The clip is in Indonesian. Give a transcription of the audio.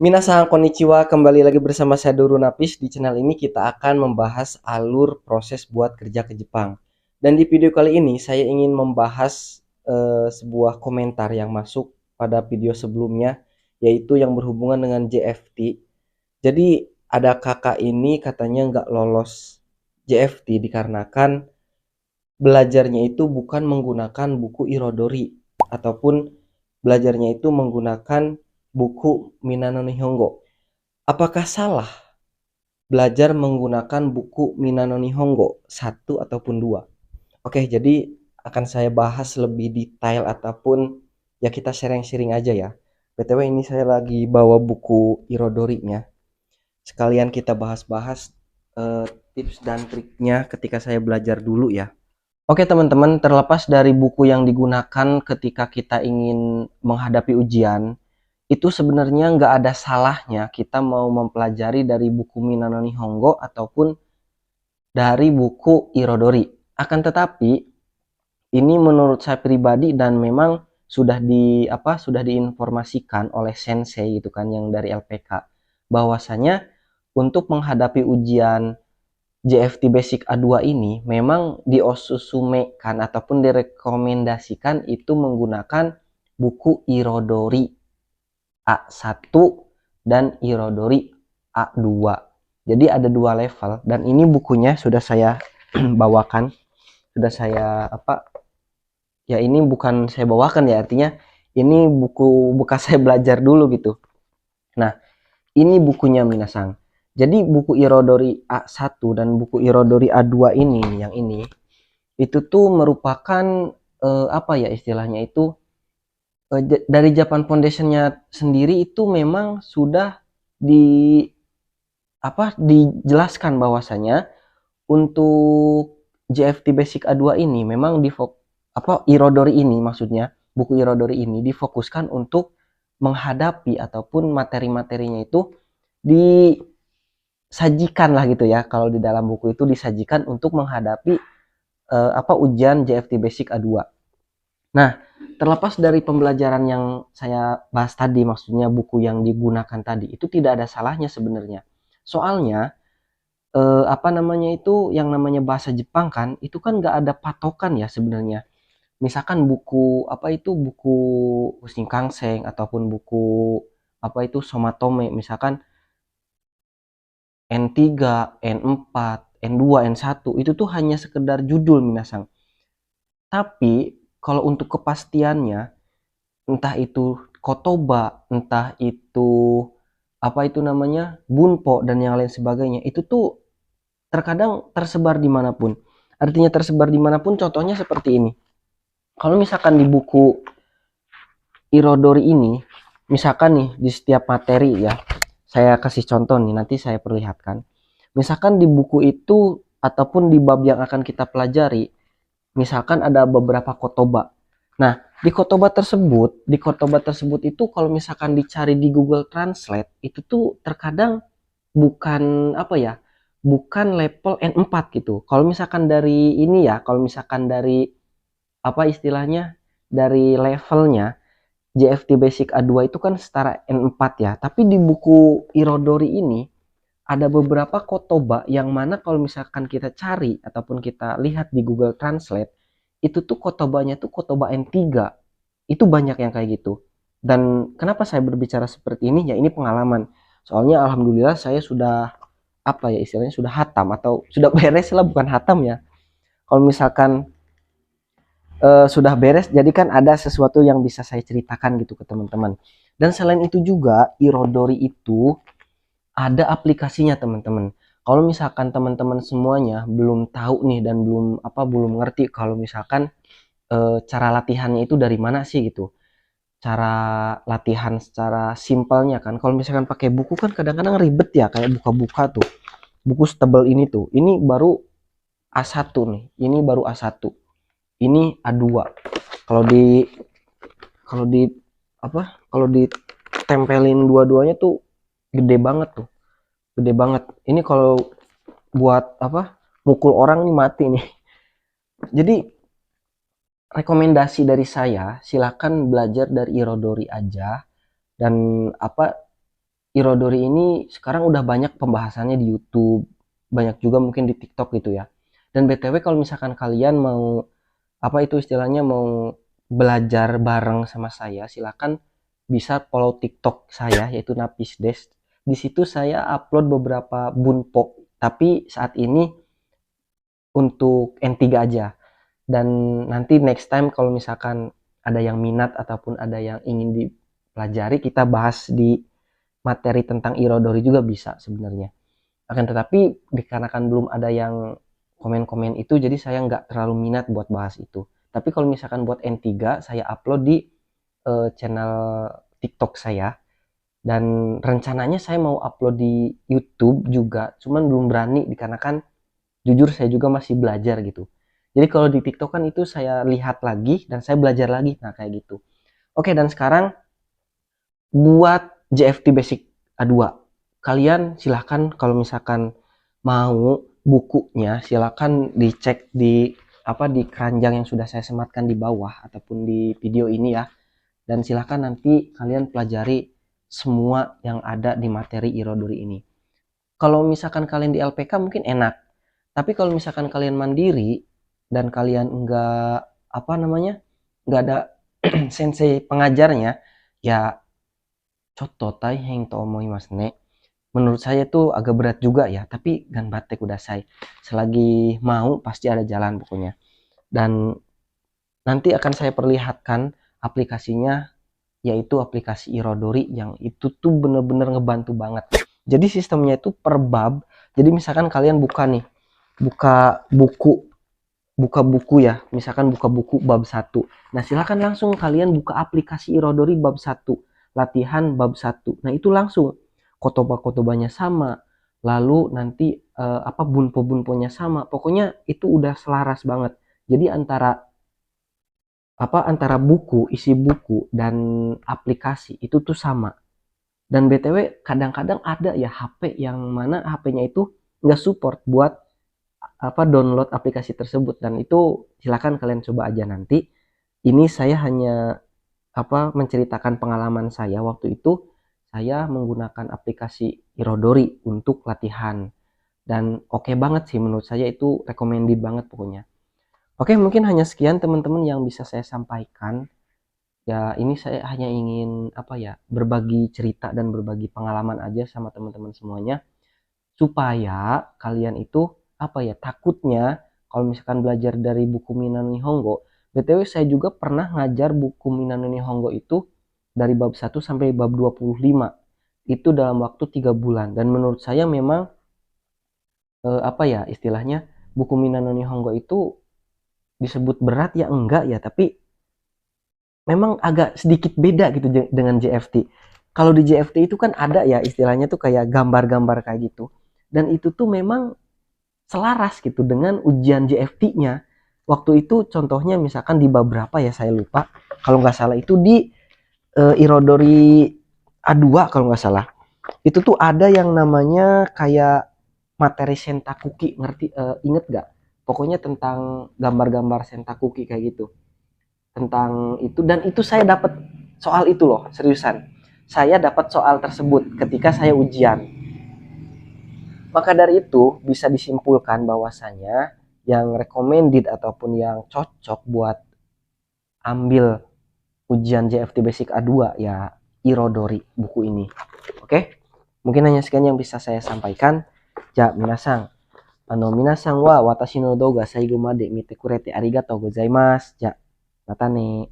Minasan konnichiwa, kembali lagi bersama saya Duru Napis. Di channel ini kita akan membahas alur proses buat kerja ke Jepang. Dan di video kali ini saya ingin membahas sebuah komentar yang masuk pada video sebelumnya, yaitu yang berhubungan dengan JFT. Jadi ada kakak ini katanya nggak lolos JFT dikarenakan belajarnya itu bukan menggunakan buku Irodori, ataupun belajarnya itu menggunakan buku Minano Nihongo. Apakah salah belajar menggunakan buku Minano Nihongo satu ataupun dua? Oke, jadi akan saya bahas lebih detail ataupun ya kita sharing-sharing aja ya. BTW ini saya lagi bawa buku Irodori-nya. Sekalian kita bahas-bahas tips dan triknya ketika saya belajar dulu ya. Oke teman-teman, terlepas dari buku yang digunakan ketika kita ingin menghadapi ujian, itu sebenarnya nggak ada salahnya kita mau mempelajari dari buku Minano Nihongo ataupun dari buku Irodori. Akan tetapi ini menurut saya pribadi dan memang sudah diinformasikan oleh sensei gitu kan yang dari LPK bahwasanya untuk menghadapi ujian JFT Basic A2 ini memang diosusumekan ataupun direkomendasikan itu menggunakan buku Irodori A1 dan Irodori A2. Jadi ada dua level dan ini bukunya sudah saya bawakan, sudah saya ya ini bukan saya bawakan ya, artinya ini buku bekas saya belajar dulu gitu. Nah, ini bukunya Minasang. Jadi buku Irodori A1 dan buku Irodori A2 ini yang ini itu tuh merupakan apa ya istilahnya itu dari Japan Foundation-nya sendiri itu memang sudah di dijelaskan bahwasanya untuk JFT Basic A2 ini memang Irodori ini maksudnya buku Irodori ini difokuskan untuk menghadapi ataupun materi-materinya itu disajikan lah gitu ya, kalau di dalam buku itu disajikan untuk menghadapi ujian JFT Basic A2. Nah, terlepas dari pembelajaran yang saya bahas tadi, maksudnya buku yang digunakan tadi, itu tidak ada salahnya sebenarnya. Soalnya, yang namanya bahasa Jepang kan, itu kan nggak ada patokan ya sebenarnya. Misalkan buku Shinkansen ataupun buku Somatome, misalkan N3, N4, N2, N1, itu tuh hanya sekedar judul minasang. Tapi kalau untuk kepastiannya, entah itu kotoba, entah itu bunpo dan yang lain sebagainya, itu tuh terkadang tersebar dimanapun. Artinya tersebar dimanapun, contohnya seperti ini. Kalau misalkan di buku Irodori ini, misalkan nih di setiap materi ya, saya kasih contoh nih, nanti saya perlihatkan. Misalkan di buku itu ataupun di bab yang akan kita pelajari, misalkan ada beberapa kotoba. Nah, di kotoba tersebut itu kalau misalkan dicari di Google Translate, itu tuh terkadang bukan bukan level N4 gitu. Kalau misalkan dari ini ya, kalau misalkan dari dari levelnya JFT Basic A2 itu kan setara N4 ya. Tapi di buku Irodori ini ada beberapa kotoba yang mana kalau misalkan kita cari ataupun kita lihat di Google Translate, itu tuh kotobanya tuh kotoba N3. Itu banyak yang kayak gitu. Dan kenapa saya berbicara seperti ini? Ya ini pengalaman. Soalnya alhamdulillah saya sudah istilahnya sudah hatam atau sudah beres lah, bukan hatam ya. Kalau misalkan sudah beres, jadi kan ada sesuatu yang bisa saya ceritakan gitu ke teman-teman. Dan selain itu juga Irodori itu ada aplikasinya teman-teman. Kalau misalkan teman-teman semuanya belum tahu nih dan belum ngerti kalau misalkan cara latihannya itu dari mana sih gitu. Cara latihan secara simpelnya kan. Kalau misalkan pakai buku kan kadang-kadang ribet ya, kayak buka-buka tuh. Buku setebal ini tuh. Ini baru A1 nih. Ini baru A1. Ini A2. Kalau di kalau di kalau ditempelin dua-duanya tuh gede banget tuh. Gede banget. Ini kalau buat mukul orang nih mati nih. Jadi rekomendasi dari saya, silakan belajar dari Irodori aja dan Irodori ini sekarang udah banyak pembahasannya di YouTube, banyak juga mungkin di TikTok gitu ya. Dan BTW kalau misalkan kalian mau apa itu istilahnya mau belajar bareng sama saya, silakan bisa follow TikTok saya yaitu Napis Des. Di situ saya upload beberapa bunpok, tapi saat ini untuk N3 aja. Dan nanti next time kalau misalkan ada yang minat ataupun ada yang ingin dipelajari, kita bahas di materi tentang irodori juga bisa sebenarnya. Akan tetapi dikarenakan belum ada yang komen-komen itu, jadi saya nggak terlalu minat buat bahas itu. Tapi kalau misalkan buat N3, saya upload di channel TikTok saya. Dan rencananya saya mau upload di YouTube juga, cuman belum berani dikarenakan jujur saya juga masih belajar gitu. Jadi kalau di TikTok kan itu saya lihat lagi dan saya belajar lagi, nah kayak gitu. Oke, dan sekarang buat JFT Basic A2. Kalian silahkan kalau misalkan mau bukunya silahkan dicek di apa di keranjang yang sudah saya sematkan di bawah ataupun di video ini ya. Dan silahkan nanti kalian pelajari semua yang ada di materi irodori ini. Kalau misalkan kalian di LPK mungkin enak. Tapi kalau misalkan kalian mandiri dan kalian enggak apa namanya enggak ada sensei pengajarnya, ya cototai heng to omoimasu ne. Menurut saya tuh agak berat juga ya, tapi ganbatte kudasai. Selagi mau pasti ada jalan pokoknya. Dan nanti akan saya perlihatkan aplikasinya, yaitu aplikasi Irodori yang itu tuh bener-bener ngebantu banget. Jadi sistemnya itu per bab. Jadi misalkan kalian buka nih, buka buku ya, misalkan buka buku bab 1. Nah, silakan langsung kalian buka aplikasi Irodori bab 1, latihan bab 1. Nah, itu langsung kotoba-kotobanya sama, lalu nanti apa bunpo-bunponya sama. Pokoknya itu udah selaras banget. Jadi antara buku, isi buku dan aplikasi itu tuh sama. Dan BTW kadang-kadang ada ya HP yang mana HP-nya itu nggak support buat apa download aplikasi tersebut, dan itu silakan kalian coba aja nanti. Ini saya hanya apa menceritakan pengalaman saya waktu itu saya menggunakan aplikasi Irodori untuk latihan, dan oke banget sih menurut saya, itu recommended banget pokoknya. Oke, mungkin hanya sekian teman-teman yang bisa saya sampaikan. Ya, ini saya hanya ingin apa ya, berbagi cerita dan berbagi pengalaman aja sama teman-teman semuanya supaya kalian itu apa ya, takutnya kalau misalkan belajar dari buku Minano Nihongo. BTW saya juga pernah ngajar buku Minano Nihongo itu dari bab 1 sampai bab 25. Itu dalam waktu 3 bulan, dan menurut saya memang apa ya istilahnya, buku Minano Nihongo itu disebut berat ya enggak ya, tapi memang agak sedikit beda gitu dengan JFT. Kalau di JFT itu kan ada ya istilahnya tuh kayak gambar-gambar kayak gitu. Dan itu tuh memang selaras gitu dengan ujian JFT-nya. Waktu itu contohnya misalkan di bab berapa ya saya lupa. Kalau nggak salah itu di Irodori A2 kalau nggak salah. Itu tuh ada yang namanya kayak materi sentakuki, ngerti inget nggak? Pokoknya tentang gambar-gambar sentakuki kayak gitu. Tentang itu, dan itu saya dapat soal itu loh, seriusan. Saya dapat soal tersebut ketika saya ujian. Maka dari itu bisa disimpulkan bahwasanya yang recommended ataupun yang cocok buat ambil ujian JFT Basic A2 ya Irodori buku ini. Oke? Mungkin hanya sekian yang bisa saya sampaikan. Ja, minasang. Minasang wa watashi no douga saigo made mite kurete arigatou gozaimasu. Ja, mata ne.